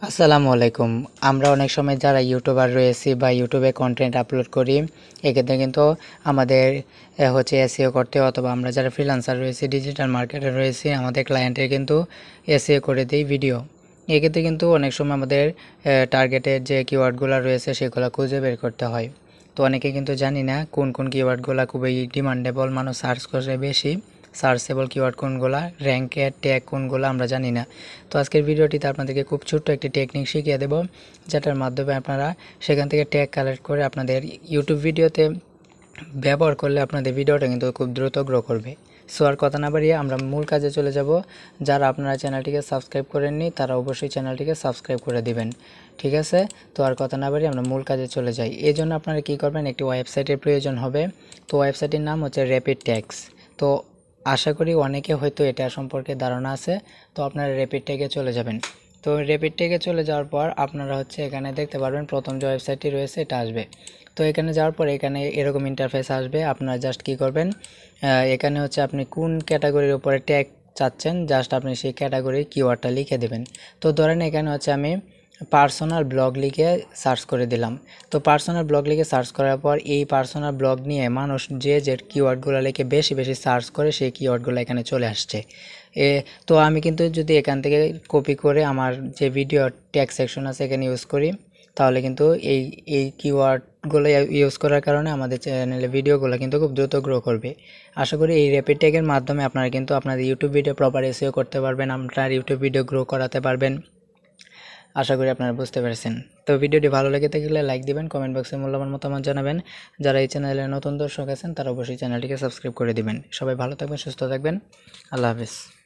আসসালামু আলাইকুম। আমরা অনেক সময় যারা ইউটিউবার রয়েছি বা ইউটিউবে কন্টেন্ট আপলোড করি, এক্ষেত্রে কিন্তু আমাদের হচ্ছে এসইও করতে, অথবা আমরা যারা ফ্রিল্যান্সার রয়েছি, ডিজিটাল মার্কেটে রয়েছি, আমাদের ক্লায়েন্টের কিন্তু এসইও করে দিই ভিডিও। এক্ষেত্রে কিন্তু অনেক সময় আমাদের টার্গেটের যে কিওয়ার্ডগুলো রয়েছে সেগুলো খুঁজে বের করতে হয়। তো অনেকে কিন্তু জানি না কোন কোন কিওয়ার্ডগুলো খুবই ডিমান্ডেবল, মানুষ সার্চ করে বেশি, সার্চেবল কিওয়ার্ড কোনগুলা, র্যাঙ্কের ট্যাগ কোনগুলো আমরা জানি না। তো আজকের ভিডিওটিতে আপনাদেরকে খুব ছোট্ট একটি টেকনিক শিখিয়ে দেব, যেটার মাধ্যমে আপনারা সেখান থেকে ট্যাগ কালেক্ট করে আপনাদের ইউটিউব ভিডিওতে ব্যবহার করলে আপনাদের ভিডিওটা কিন্তু খুব দ্রুত গ্রো করবে। সো আর কথা না বাড়িয়ে আমরা মূল কাজে চলে যাব। যারা আপনারা চ্যানেলটিকে সাবস্ক্রাইব করেননি তারা অবশ্যই চ্যানেলটিকে সাবস্ক্রাইব করে দিবেন, ঠিক আছে? তো আর কথা না বাড়িয়ে আমরা মূল কাজে চলে যাই। এই জন্য আপনারা কী করবেন, একটি ওয়েবসাইটের প্রয়োজন হবে। তো ওয়েবসাইটের নাম হচ্ছে র্যাপিড ট্যাগস। তো আশা করি অনেকে হয়তো এটা সম্পর্কে ধারণা আছে। তো আপনারা র্যাপিড ট্যাগে চলে যাবেন। তো র্যাপিড ট্যাগে চলে যাওয়ার পর আপনারা হচ্ছে এখানে দেখতে পারবেন প্রথম যে ওয়েবসাইটটি রয়েছে এটা আসবে। তো এখানে যাওয়ার পর এখানে এরকম ইন্টারফেস আসবে। আপনারা জাস্ট কী করবেন, এখানে হচ্ছে আপনি কোন ক্যাটাগরির উপরে ট্যাগ চাচ্ছেন, জাস্ট আপনি সেই ক্যাটাগরির কিওয়ার্ডটা লিখে দেবেন। তো ধরেন এখানে হচ্ছে আমি পার্সোনাল ব্লগ লিখে সার্চ করে দিলাম। তো পার্সোনাল ব্লগ লিখে সার্চ করার পর এই পার্সোনাল ব্লগ নিয়ে মানুষ যে যে কিওয়ার্ডগুলো লিখে বেশি বেশি সার্চ করে সেই কিওয়ার্ডগুলো এখানে চলে আসছে। তো আমি কিন্তু যদি এখান থেকে কপি করে আমার যে ভিডিও ট্যাগ সেকশন আছে এখানে ইউজ করি, তাহলে কিন্তু এই এই কিওয়ার্ডগুলো ইউজ করার কারণে আমাদের চ্যানেলে ভিডিওগুলো কিন্তু খুব দ্রুত গ্রো করবে। আশা করি এই র্যাপিড ট্যাগের মাধ্যমে আপনারা কিন্তু আপনাদের ইউটিউব ভিডিও প্রপার এসইও করতে পারবেন, আপনার ইউটিউব ভিডিও গ্রো করাতে পারবেন। আশা করি আপনারা বুঝতে পেরেছেন। তো ভিডিওটি ভালো লেগে থাকলে লাইক দিবেন, কমেন্ট বক্সে মূল্যবান মতামত জানাবেন। যারা এই চ্যানেলে নতুন দর্শক আছেন তারা অবশ্যই চ্যানেলটিকে সাবস্ক্রাইব করে দিবেন। সবাই ভালো থাকবেন, সুস্থ থাকবেন। আল্লাহ হাফেজ।